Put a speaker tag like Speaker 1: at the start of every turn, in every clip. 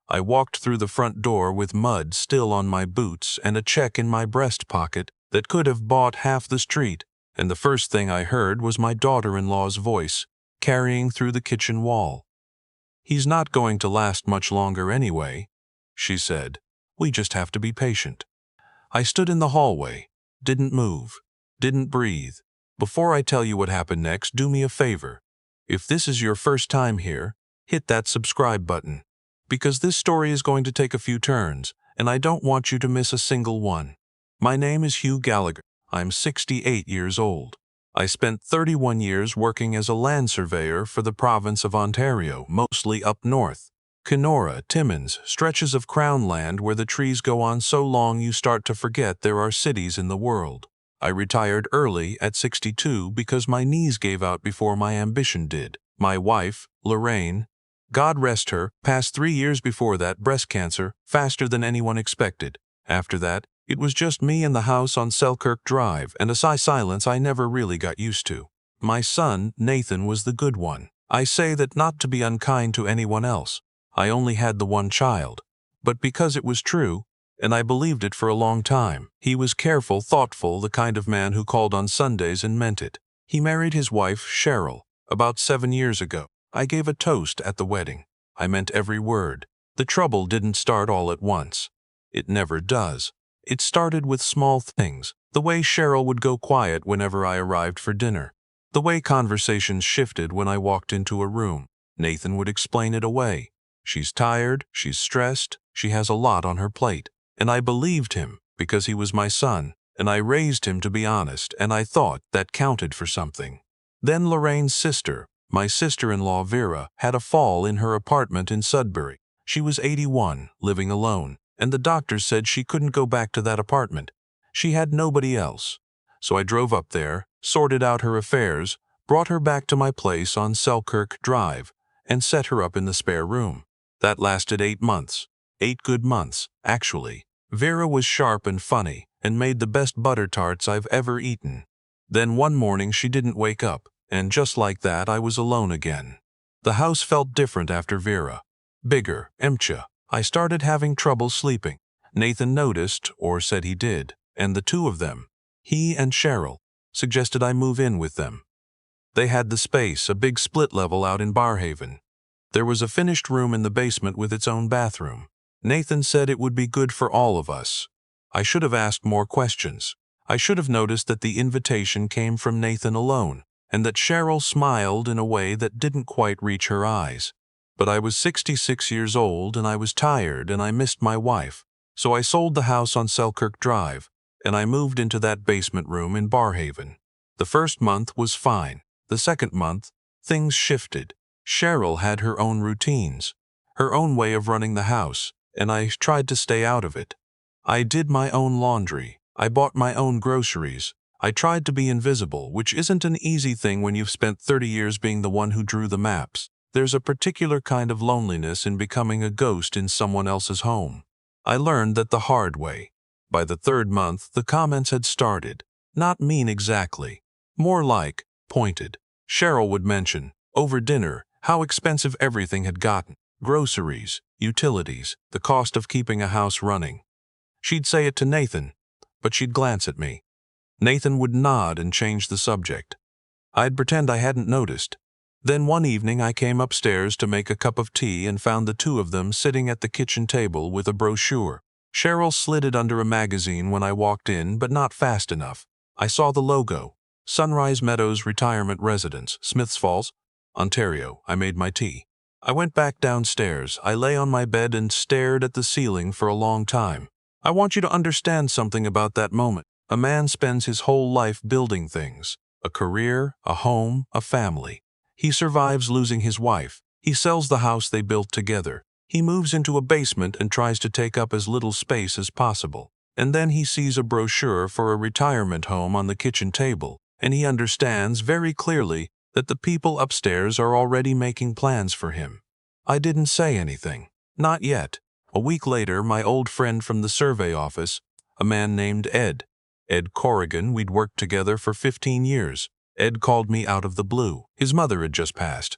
Speaker 1: I walked through the front door with mud still on my boots and a check in my breast pocket that could have bought half the street, and the first thing I heard was my daughter-in-law's voice, carrying through the kitchen wall. "He's not going to last much longer anyway," she said. "We just have to be patient." I stood in the hallway, didn't move, didn't breathe. Before I tell you what happened next, do me a favor. If this is your first time here, hit that subscribe button, because this story is going to take a few turns, and I don't want you to miss a single one. My name is Hugh Gallagher. I'm 68 years old. I spent 31 years working as a land surveyor for the province of Ontario, mostly up north. Kenora, Timmins, stretches of crown land where the trees go on so long you start to forget there are cities in the world. I retired early at 62 because my knees gave out before my ambition did. My wife, Lorraine, God rest her, passed 3 years before that, breast cancer, faster than anyone expected. After that, it was just me in the house on Selkirk Drive, and a silence I never really got used to. My son, Nathan, was the good one. I say that not to be unkind to anyone else. I only had the one child, but because it was true, and I believed it for a long time. He was careful, thoughtful, the kind of man who called on Sundays and meant it. He married his wife, Cheryl, about 7 years ago. I gave a toast at the wedding. I meant every word. The trouble didn't start all at once. It never does. It started with small things. The way Cheryl would go quiet whenever I arrived for dinner. The way conversations shifted when I walked into a room. Nathan would explain it away. She's tired, she's stressed, she has a lot on her plate. And I believed him because he was my son, and I raised him to be honest, and I thought that counted for something. Then Lorraine's sister, my sister-in-law Vera, had a fall in her apartment in Sudbury. She was 81, living alone, and the doctors said she couldn't go back to that apartment. She had nobody else. So I drove up there, sorted out her affairs, brought her back to my place on Selkirk Drive, and set her up in the spare room. That lasted 8 months. 8 good months, actually. Vera was sharp and funny, and made the best butter tarts I've ever eaten. Then one morning she didn't wake up, and just like that I was alone again. The house felt different after Vera. Bigger, empty. I started having trouble sleeping. Nathan noticed, or said he did, and the two of them, he and Cheryl, suggested I move in with them. They had the space, a big split level out in Barhaven. There was a finished room in the basement with its own bathroom. Nathan said it would be good for all of us. I should have asked more questions. I should have noticed that the invitation came from Nathan alone, and that Cheryl smiled in a way that didn't quite reach her eyes. But I was 66 years old, and I was tired, and I missed my wife. So I sold the house on Selkirk Drive, and I moved into that basement room in Barhaven. The first month was fine. The second month, things shifted. Cheryl had her own routines, her own way of running the house, and I tried to stay out of it. I did my own laundry. I bought my own groceries. I tried to be invisible, which isn't an easy thing when you've spent 30 years being the one who drew the maps. There's a particular kind of loneliness in becoming a ghost in someone else's home. I learned that the hard way. By the third month, the comments had started. Not mean exactly. More like pointed. Cheryl would mention, over dinner, how expensive everything had gotten. Groceries, utilities, the cost of keeping a house running. She'd say it to Nathan, but she'd glance at me. Nathan would nod and change the subject. I'd pretend I hadn't noticed. Then one evening I came upstairs to make a cup of tea and found the two of them sitting at the kitchen table with a brochure. Cheryl slid it under a magazine when I walked in, but not fast enough. I saw the logo, Sunrise Meadows Retirement Residence, Smiths Falls, Ontario. I made my tea. I went back downstairs. I lay on my bed and stared at the ceiling for a long time. I want you to understand something about that moment. A man spends his whole life building things. A career, a home, a family. He survives losing his wife. He sells the house they built together. He moves into a basement and tries to take up as little space as possible. And then he sees a brochure for a retirement home on the kitchen table, and he understands very clearly that the people upstairs are already making plans for him. I didn't say anything. Not yet. A week later, my old friend from the survey office, a man named Ed Corrigan, we'd worked together for 15 years. Ed called me out of the blue. His mother had just passed.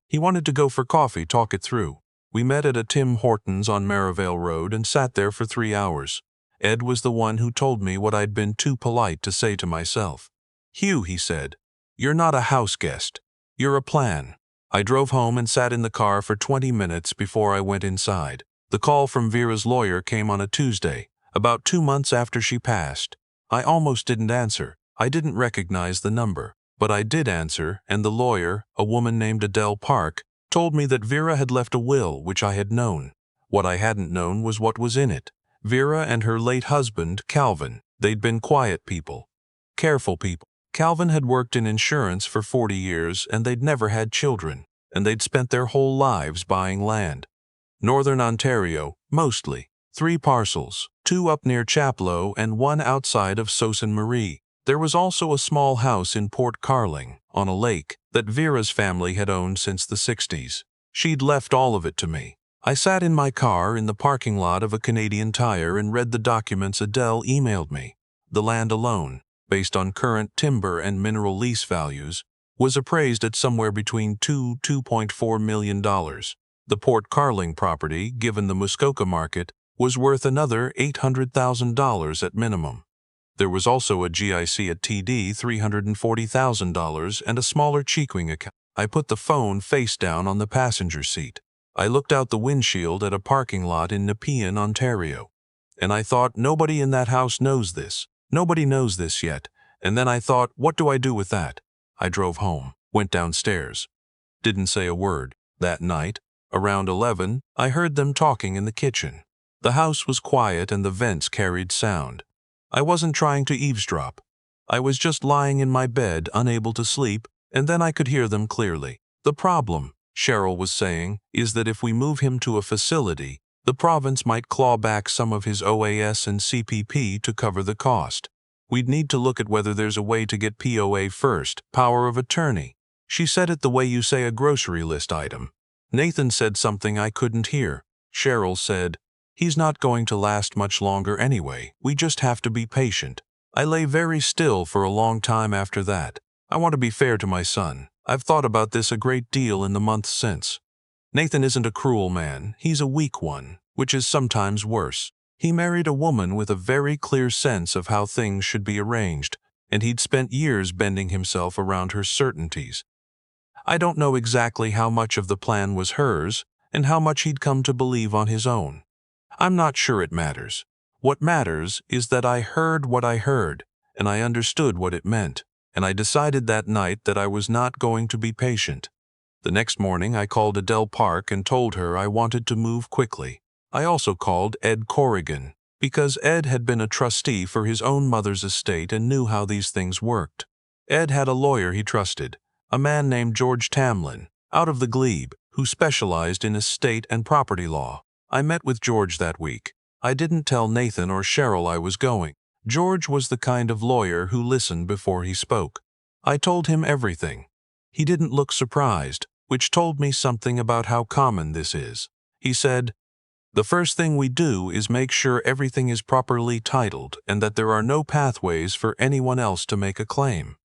Speaker 1: He wanted to go for coffee, talk it through. We met at a Tim Hortons on Merivale Road and sat there for 3 hours. Ed was the one who told me what I'd been too polite to say to myself. "Hugh," he said, "you're not a house guest. You're a plan." I drove home and sat in the car for 20 minutes before I went inside. The call from Vera's lawyer came on a Tuesday, about 2 months after she passed. I almost didn't answer. I didn't recognize the number. But I did answer, and the lawyer, a woman named Adele Park, told me that Vera had left a will which I had known. What I hadn't known was what was in it. Vera and her late husband, Calvin, they'd been quiet people. Careful people. Calvin had worked in insurance for 40 years, and they'd never had children, and they'd spent their whole lives buying land. Northern Ontario, mostly. 3 parcels, 2 up near Chapleau and 1 outside of Sault Ste. Marie. There was also a small house in Port Carling, on a lake, that Vera's family had owned since the 60s. She'd left all of it to me. I sat in my car in the parking lot of a Canadian Tire and read the documents Adele emailed me. The land alone, based on current timber and mineral lease values, was appraised at somewhere between $2.4 million. The Port Carling property, given the Muskoka market, was worth another $800,000 at minimum. There was also a GIC at TD $340,000 and a smaller Chequing account. I put the phone face down on the passenger seat. I looked out the windshield at a parking lot in Nepean, Ontario. And I thought, nobody in that house knows this. Nobody knows this yet. And then I thought, what do I do with that? I drove home, went downstairs. Didn't say a word. That night, around 11, I heard them talking in the kitchen. The house was quiet and the vents carried sound. I wasn't trying to eavesdrop. I was just lying in my bed, unable to sleep, and then I could hear them clearly. "The problem," Cheryl was saying, "is that if we move him to a facility, the province might claw back some of his OAS and CPP to cover the cost. We'd need to look at whether there's a way to get POA first, power of attorney." She said it the way you say a grocery list item. Nathan said something I couldn't hear. Cheryl said, "He's not going to last much longer anyway. We just have to be patient." I lay very still for a long time after that. I want to be fair to my son. I've thought about this a great deal in the months since. Nathan isn't a cruel man. He's a weak one, which is sometimes worse. He married a woman with a very clear sense of how things should be arranged, and he'd spent years bending himself around her certainties. I don't know exactly how much of the plan was hers and how much he'd come to believe on his own. I'm not sure it matters. What matters is that I heard what I heard, and I understood what it meant, and I decided that night that I was not going to be patient. The next morning I called Adele Park and told her I wanted to move quickly. I also called Ed Corrigan, because Ed had been a trustee for his own mother's estate and knew how these things worked. Ed had a lawyer he trusted, a man named George Tamlin, out of the Glebe, who specialized in estate and property law. I met with George that week. I didn't tell Nathan or Cheryl I was going. George was the kind of lawyer who listened before he spoke. I told him everything. He didn't look surprised, which told me something about how common this is. He said, "The first thing we do is make sure everything is properly titled and that there are no pathways for anyone else to make a claim."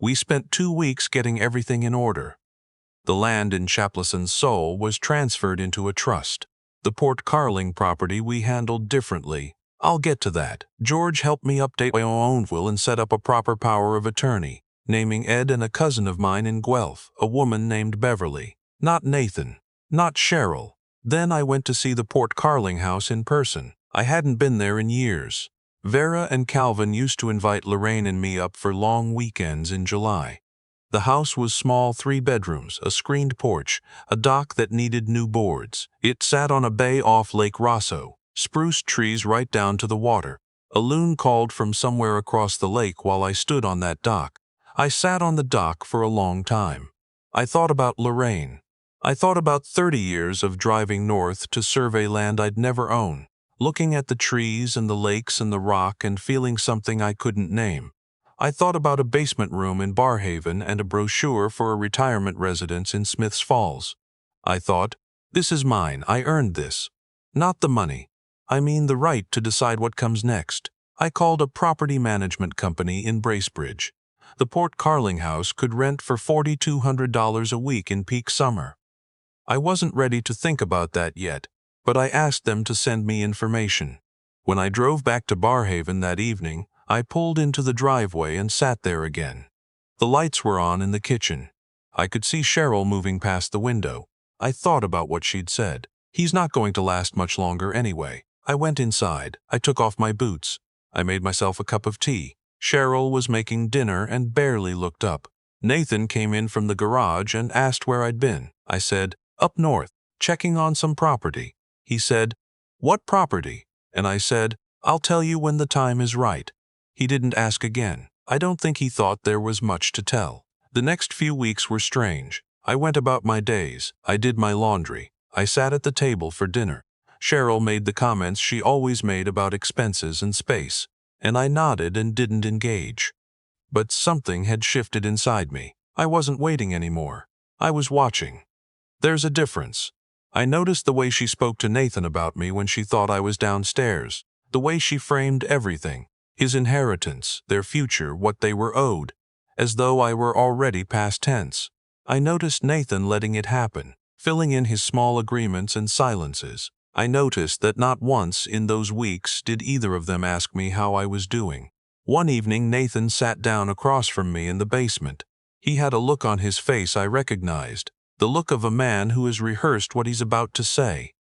Speaker 1: We spent 2 weeks getting everything in order. The land in Chaplison's Soul was transferred into a trust. The Port Carling property we handled differently. I'll get to that. George helped me update my own will and set up a proper power of attorney, naming Ed and a cousin of mine in Guelph, a woman named Beverly. Not Nathan. Not Cheryl. Then I went to see the Port Carling house in person. I hadn't been there in years. Vera and Calvin used to invite Lorraine and me up for long weekends in July. The house was small, 3 bedrooms, a screened porch, a dock that needed new boards. It sat on a bay off Lake Rosso, spruce trees right down to the water. A loon called from somewhere across the lake while I stood on that dock. I sat on the dock for a long time. I thought about Lorraine. I thought about 30 years of driving north to survey land I'd never own, looking at the trees and the lakes and the rock and feeling something I couldn't name. I thought about a basement room in Barhaven and a brochure for a retirement residence in Smiths Falls. I thought, this is mine, I earned this. Not the money. I mean the right to decide what comes next. I called a property management company in Bracebridge. The Port Carling house could rent for $4,200 a week in peak summer. I wasn't ready to think about that yet, but I asked them to send me information. When I drove back to Barhaven that evening, I pulled into the driveway and sat there again. The lights were on in the kitchen. I could see Cheryl moving past the window. I thought about what she'd said. He's not going to last much longer anyway. I went inside. I took off my boots. I made myself a cup of tea. Cheryl was making dinner and barely looked up. Nathan came in from the garage and asked where I'd been. I said, "Up north, checking on some property." He said, "What property?" And I said, "I'll tell you when the time is right." He didn't ask again. I don't think he thought there was much to tell. The next few weeks were strange. I went about my days. I did my laundry. I sat at the table for dinner. Cheryl made the comments she always made about expenses and space, and I nodded and didn't engage. But something had shifted inside me. I wasn't waiting anymore. I was watching. There's a difference. I noticed the way she spoke to Nathan about me when she thought I was downstairs, the way she framed everything, his inheritance, their future, what they were owed, as though I were already past tense. I noticed Nathan letting it happen, filling in his small agreements and silences. I noticed that not once in those weeks did either of them ask me how I was doing. One evening Nathan sat down across from me in the basement. He had a look on his face I recognized, the look of a man who has rehearsed what he's about to say.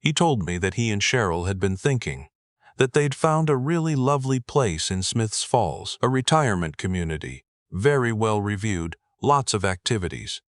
Speaker 1: He told me that he and Cheryl had been thinking, that they'd found a really lovely place in Smith's Falls, a retirement community, very well reviewed, lots of activities.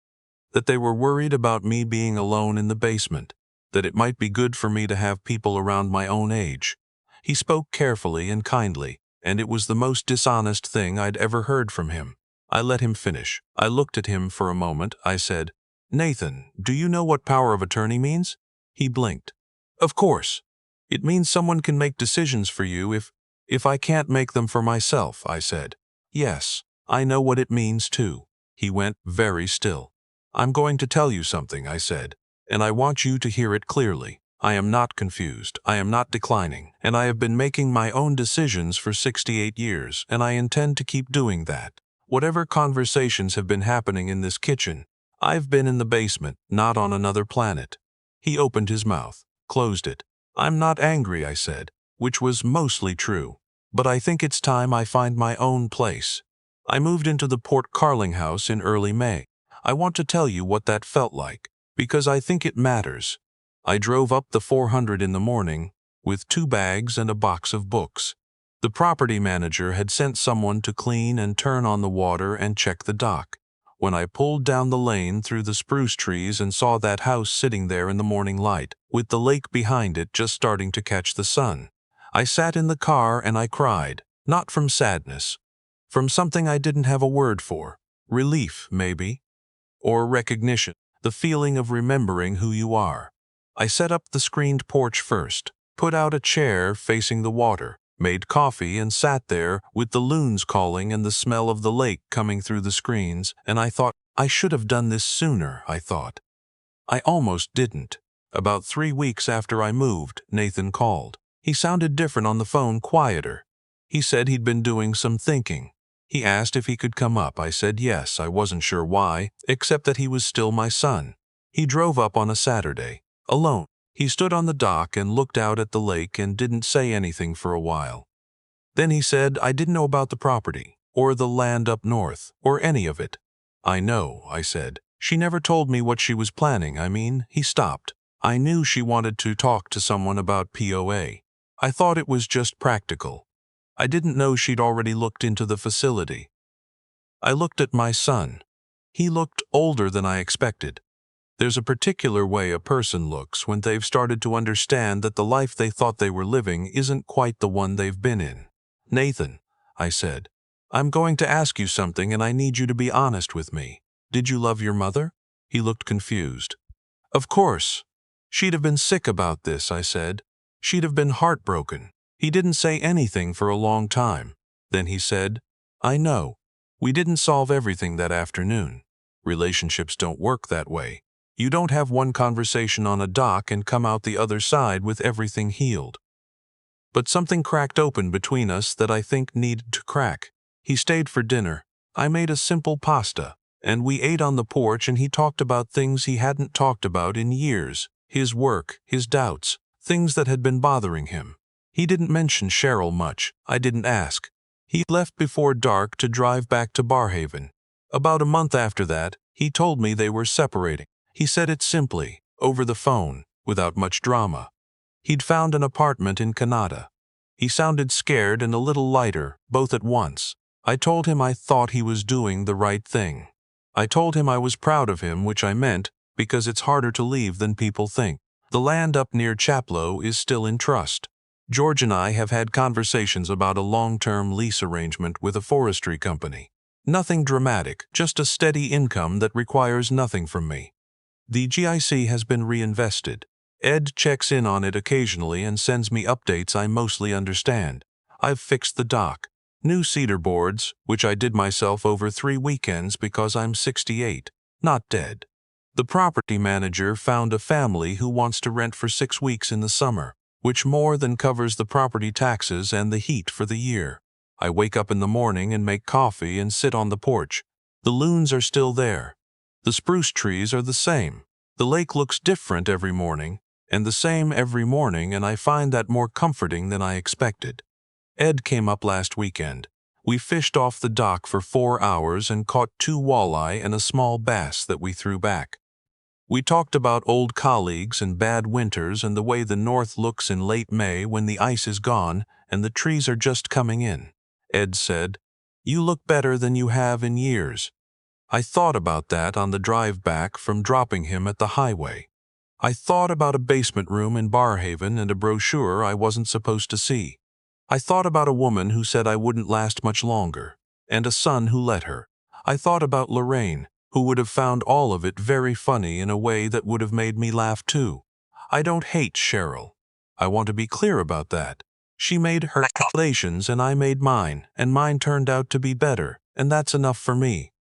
Speaker 1: That they were worried about me being alone in the basement, that it might be good for me to have people around my own age. He spoke carefully and kindly, and it was the most dishonest thing I'd ever heard from him. I let him finish. I looked at him for a moment. I said, "Nathan, do you know what power of attorney means?" He blinked. "Of course. It means someone can make decisions for you if I can't make them for myself," I said. "Yes, I know what it means too." He went very still. "I'm going to tell you something," I said, "and I want you to hear it clearly. I am not confused. I am not declining, and I have been making my own decisions for 68 years, and I intend to keep doing that. Whatever conversations have been happening in this kitchen, I've been in the basement, not on another planet." He opened his mouth, closed it. "I'm not angry," I said, which was mostly true, "but I think it's time I find my own place. I moved into the Port Carling house in early May. I want to tell you what that felt like, because I think it matters. I drove up the 400 in the morning with 2 bags and a box of books. The property manager had sent someone to clean and turn on the water and check the dock. When I pulled down the lane through the spruce trees and saw that house sitting there in the morning light, with the lake behind it just starting to catch the sun, I sat in the car and I cried, not from sadness, from something I didn't have a word for. Relief, maybe, or recognition, the feeling of remembering who you are. I set up the screened porch first, put out a chair facing the water, made coffee and sat there with the loons calling and the smell of the lake coming through the screens, and I thought, I should have done this sooner, I thought. I almost didn't. About 3 weeks after I moved, Nathan called. He sounded different on the phone, quieter. He said he'd been doing some thinking. He asked if he could come up. I said yes. I wasn't sure why, except that he was still my son. He drove up on a Saturday, alone. He stood on the dock and looked out at the lake and didn't say anything for a while. Then he said, "I didn't know about the property, or the land up north, or any of it." "I know," I said. "She never told me what she was planning. He stopped. I knew she wanted to talk to someone about POA. I thought it was just practical. I didn't know she'd already looked into the facility." I looked at my son. He looked older than I expected. There's a particular way a person looks when they've started to understand that the life they thought they were living isn't quite the one they've been in. "Nathan," I said, "I'm going to ask you something and I need you to be honest with me. Did you love your mother?" He looked confused. "Of course. She'd have been sick about this," I said. "She'd have been heartbroken." He didn't say anything for a long time. Then he said, "I know. We didn't solve everything that afternoon. Relationships don't work that way. You don't have one conversation on a dock and come out the other side with everything healed. But something cracked open between us that I think needed to crack." He stayed for dinner. I made a simple pasta, and we ate on the porch and he talked about things he hadn't talked about in years, his work, his doubts, things that had been bothering him. He didn't mention Cheryl much. I didn't ask. He left before dark to drive back to Barhaven. About a month after that, he told me they were separating. He said it simply, over the phone, without much drama. He'd found an apartment in Canada. He sounded scared and a little lighter, both at once. I told him I thought he was doing the right thing. I told him I was proud of him, which I meant, because it's harder to leave than people think. The land up near Chaplow is still in trust. George and I have had conversations about a long-term lease arrangement with a forestry company. Nothing dramatic, just a steady income that requires nothing from me. The GIC has been reinvested. Ed checks in on it occasionally and sends me updates I mostly understand. I've fixed the dock. New cedar boards, which I did myself over 3 weekends because I'm 68, not dead. The property manager found a family who wants to rent for 6 weeks in the summer, which more than covers the property taxes and the heat for the year. I wake up in the morning and make coffee and sit on the porch. The loons are still there. The spruce trees are the same. The lake looks different every morning, and the same every morning, and I find that more comforting than I expected. Ed came up last weekend. We fished off the dock for 4 hours and caught 2 walleye and a small bass that we threw back. We talked about old colleagues and bad winters and the way the north looks in late May when the ice is gone and the trees are just coming in. Ed said, "You look better than you have in years." I thought about that on the drive back from dropping him at the highway. I thought about a basement room in Barhaven and a brochure I wasn't supposed to see. I thought about a woman who said I wouldn't last much longer, and a son who let her. I thought about Lorraine, who would have found all of it very funny in a way that would have made me laugh too. I don't hate Cheryl. I want to be clear about that. She made her calculations and I made mine, and mine turned out to be better, and that's enough for me.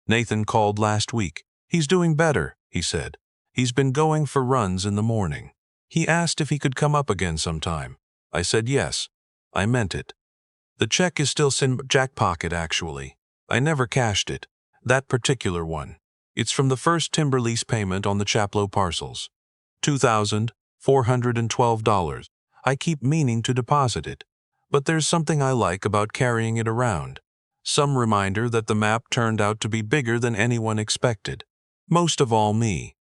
Speaker 1: Nathan called last week. He's doing better, he said. He's been going for runs in the morning. He asked if he could come up again sometime. I said yes. I meant it. The check is still in Jack pocket, actually. I never cashed it. That particular one. It's from the first timber lease payment on the Chaplow parcels. $2,412. I keep meaning to deposit it. But there's something I like about carrying it around. Some reminder that the map turned out to be bigger than anyone expected. Most of all me.